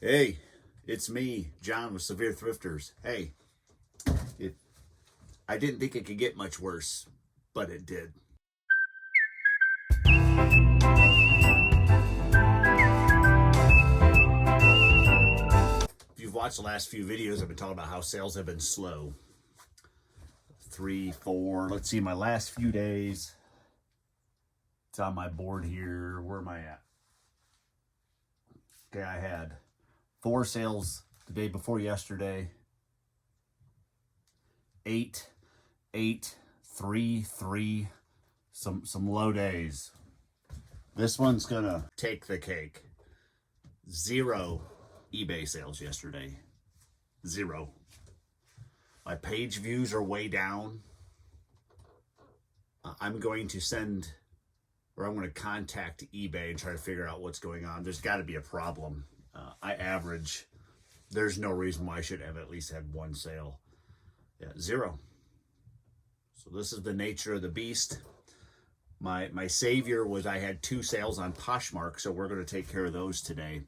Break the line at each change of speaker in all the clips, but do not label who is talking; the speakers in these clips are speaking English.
Hey, it's me, John with Severe Thrifters. Hey, I didn't think it could get much worse, but it did. If you've watched the last few videos, I've been talking about how sales have been slow. 3, 4, let's see, my last few days. It's on my board here. Where am I at? Okay, I had 4 sales the day before yesterday. 8, 3, 3. Some low days. This one's gonna take the cake. 0 eBay sales yesterday. 0. My page views are way down. I'm going to contact eBay and try to figure out what's going on. There's got to be a problem. I average. There's no reason why I should have at least had 1 sale. Yeah, 0. So this is the nature of the beast. My savior was I had 2 sales on Poshmark, so we're going to take care of those today.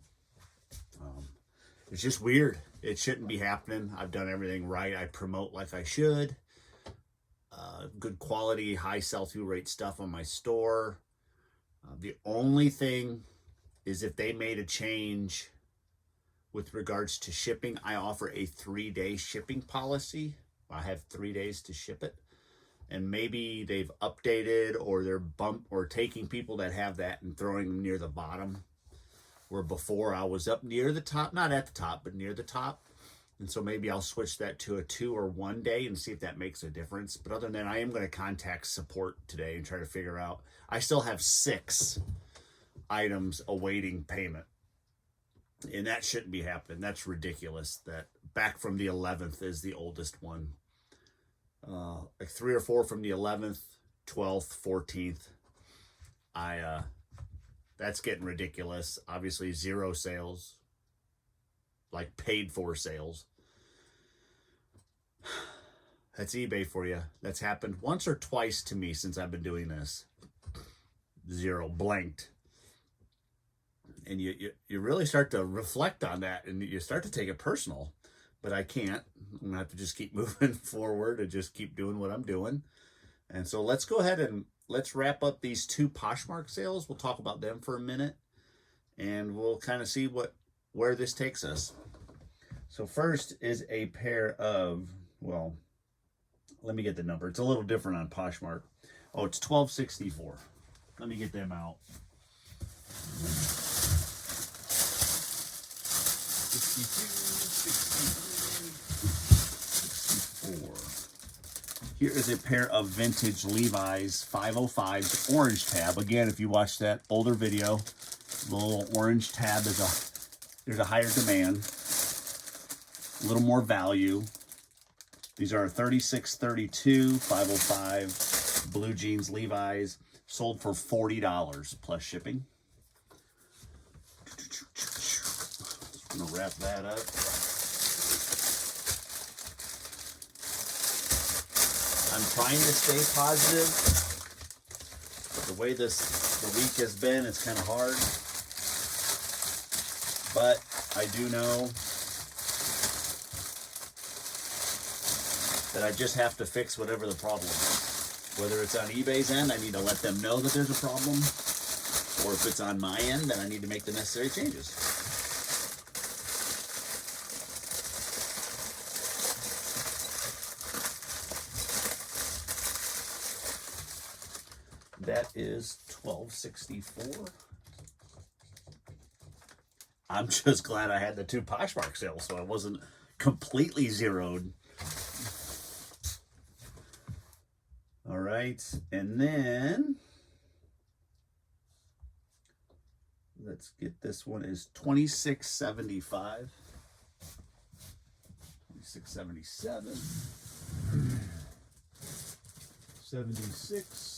It's just weird. It shouldn't be happening. I've done everything right. I promote like I should. Good quality, high sell-through rate stuff on my store. The only thing is if they made a change with regards to shipping, I offer a 3-day shipping policy. I have 3 days to ship it. And maybe they've updated or they're taking people that have that and throwing them near the bottom. Where before I was up near the top, not at the top, but near the top. And so maybe I'll switch that to a 2 or 1 day and see if that makes a difference. But other than that, I am going to contact support today and try to figure out. I still have 6 items awaiting payment. And that shouldn't be happening. That's ridiculous. That back from the 11th is the oldest one. Like 3 or 4 from the 11th, 12th, 14th. That's getting ridiculous. Obviously 0 sales. Like paid for sales. That's eBay for you. That's happened once or twice to me since I've been doing this. 0 blanked. And you really start to reflect on that and you start to take it personal. But I can't. I'm going to have to just keep moving forward and just keep doing what I'm doing. And so let's go ahead and let's wrap up these 2 Poshmark sales. We'll talk about them for a minute. And we'll kind of see where this takes us. So first is a pair of, well, let me get the number. It's a little different on Poshmark. Oh, it's 1264. Let me get them out. 64. Here is a pair of vintage Levi's 505s orange tab. Again, if you watch that older video, the little orange tab there's a higher demand, a little more value. These are 3632 505 blue jeans Levi's, sold for $40 plus shipping. Just gonna wrap that up. I'm trying to stay positive. The way the week has been, it's kind of hard. But I do know that I just have to fix whatever the problem is. Whether it's on eBay's end, I need to let them know that there's a problem. Or if it's on my end, then I need to make the necessary changes. That is $12.64. I'm just glad I had the 2 Poshmark sales, so I wasn't completely zeroed. All right, and then let's get this one is $26.75. $26.77. $76.75.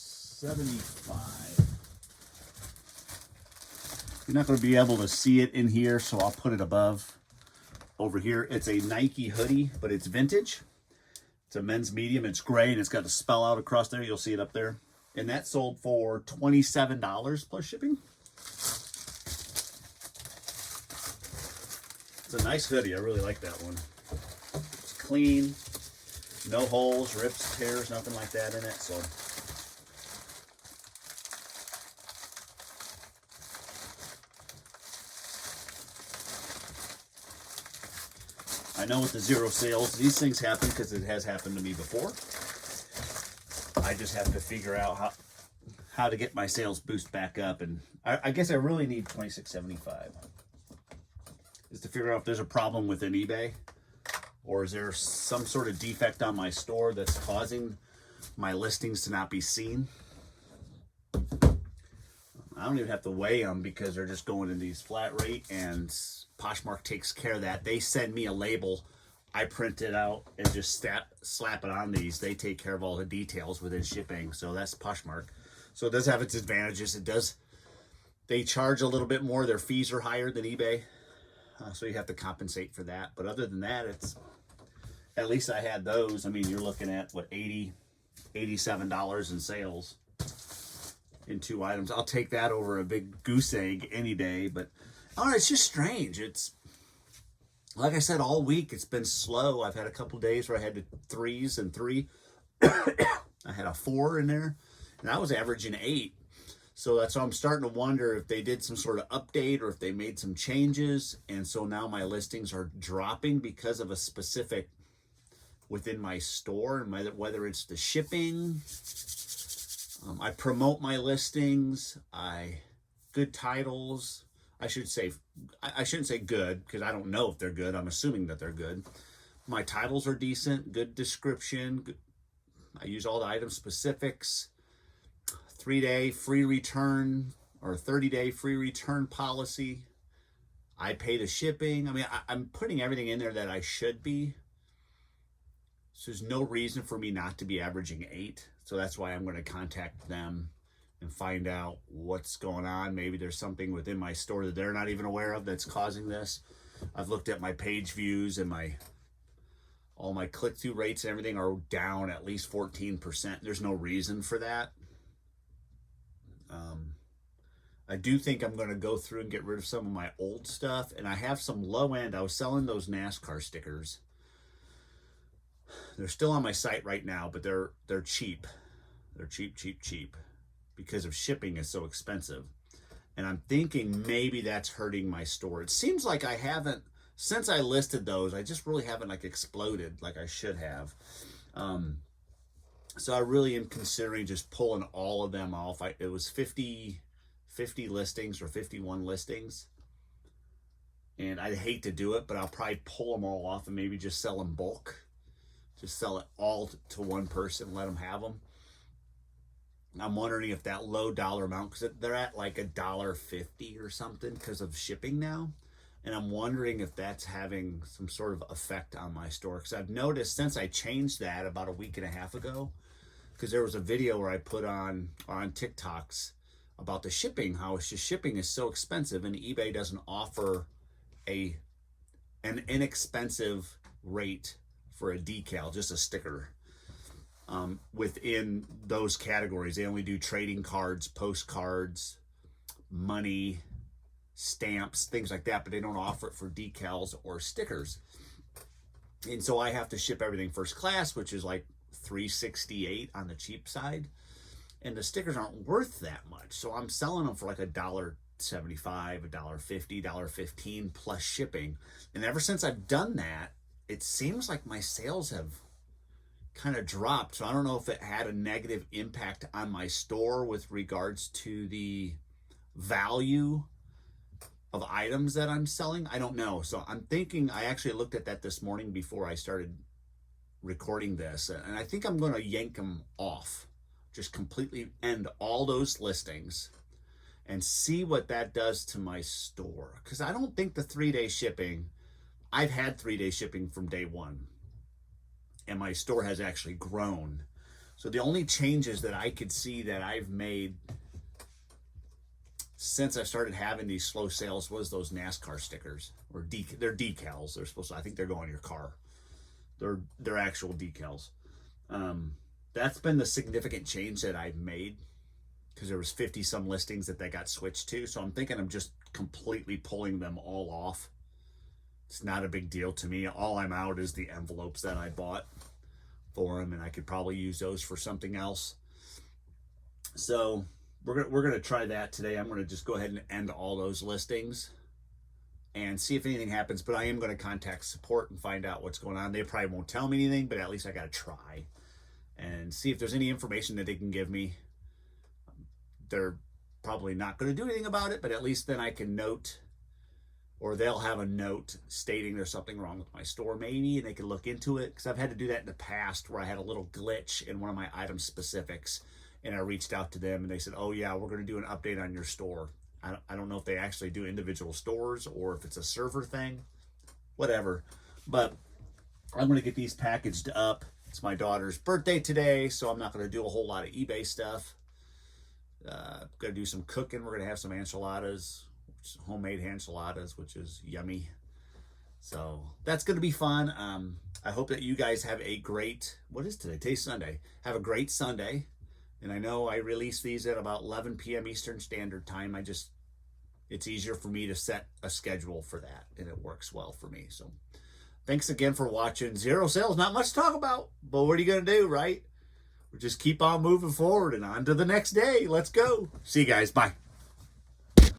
You're not going to be able to see it in here, so I'll put it above. Over here, it's a Nike hoodie, but it's vintage. It's a men's medium. It's gray, and it's got a spell out across there. You'll see it up there. And that sold for $27 plus shipping. It's a nice hoodie. I really like that one. It's clean, no holes, rips, tears, nothing like that in it. So I know with the zero sales, these things happen because it has happened to me before. I just have to figure out how to get my sales boost back up, and I guess I really need $26.75 is to figure out if there's a problem within eBay, or is there some sort of defect on my store that's causing my listings to not be seen. I don't even have to weigh them because they're just going in these flat rate, and Poshmark takes care of that. They send me a label, I print it out and just slap it on these. They take care of all the details within shipping. So that's Poshmark. So it does have its advantages. They charge a little bit more. Their fees are higher than eBay. So you have to compensate for that. But other than that, at least I had those. I mean, you're looking at what, $87 in sales in 2 items. I'll take that over a big goose egg any day. But it's just strange. It's like I said, all week it's been slow. I've had a couple days where I had the 3s and 3. I had a 4 in there, and I was averaging 8. So that's why I'm starting to wonder if they did some sort of update or if they made some changes. And so now my listings are dropping because of a specific within my store, and whether it's the shipping. I promote my listings. Good titles. I shouldn't say good because I don't know if they're good. I'm assuming that they're good. My titles are decent, good description. I use all the item specifics. 3-day free return or 30-day free return policy. I pay the shipping. I mean, I'm putting everything in there that I should be. So there's no reason for me not to be averaging 8. So that's why I'm going to contact them and find out what's going on. Maybe there's something within my store that they're not even aware of that's causing this. I've looked at my page views, and all my click-through rates and everything are down at least 14%. There's no reason for that. I do think I'm going to go through and get rid of some of my old stuff, and I have some low end. I was selling those NASCAR stickers. They're still on my site right now, but they're cheap. They're cheap because of shipping is so expensive. And I'm thinking maybe that's hurting my store. It seems like I haven't, since I listed those, I just really haven't exploded like I should have. So I really am considering just pulling all of them off. It was 50 listings or 51 listings. And I'd hate to do it, but I'll probably pull them all off and maybe just sell them bulk. Just sell it all to one person, let them have them. And I'm wondering if that low dollar amount, because they're at like $1.50 or something because of shipping now. And I'm wondering if that's having some sort of effect on my store. Because I've noticed since I changed that about a week and a half ago, because there was a video where I put on TikToks about the shipping, how it's just shipping is so expensive, and eBay doesn't offer an inexpensive rate for a decal, just a sticker. Within those categories, they only do trading cards, postcards, money, stamps, things like that, but they don't offer it for decals or stickers. And so I have to ship everything first class, which is like $3.68 on the cheap side. And the stickers aren't worth that much. So I'm selling them for like $1.75, $1.50, $1.15 plus shipping. And ever since I've done that, it seems like my sales have kind of dropped. So I don't know if it had a negative impact on my store with regards to the value of items that I'm selling. I don't know. So I'm thinking, I actually looked at that this morning before I started recording this, and I think I'm going to yank them off, just completely end all those listings and see what that does to my store. Because I don't think the 3-day shipping, I've had 3-day shipping from day one, and my store has actually grown. So the only changes that I could see that I've made since I started having these slow sales was those NASCAR stickers, or they're decals. They're supposed to, I think they're going on your car. They're actual decals. That's been the significant change that I've made, because there was 50 some listings that they got switched to. So I'm thinking I'm just completely pulling them all off It's not a big deal to me. All I'm out is the envelopes that I bought for them, and I could probably use those for something else. So we're gonna try that today. I'm gonna just go ahead and end all those listings and see if anything happens. But I am gonna contact support and find out what's going on. They probably won't tell me anything, but at least I gotta try and see if there's any information that they can give me. They're probably not going to do anything about it, but at least then I can note, or they'll have a note stating there's something wrong with my store maybe, and they can look into it. Because I've had to do that in the past where I had a little glitch in one of my item specifics, and I reached out to them and they said, oh yeah, we're going to do an update on your store. I don't know if they actually do individual stores or if it's a server thing, whatever. But I'm going to get these packaged up. It's my daughter's birthday today, so I'm not going to do a whole lot of eBay stuff. Going to do some cooking. We're going to have some enchiladas, homemade enchiladas, which is yummy. So that's going to be fun. I hope that you guys have a great, what is today? Today's Sunday. Have a great Sunday. And I know I release these at about 11 p.m. Eastern Standard Time. It's easier for me to set a schedule for that, and it works well for me. So thanks again for watching. Zero sales, not much to talk about, but what are you going to do, right? We just keep on moving forward and on to the next day. Let's go. See you guys. Bye.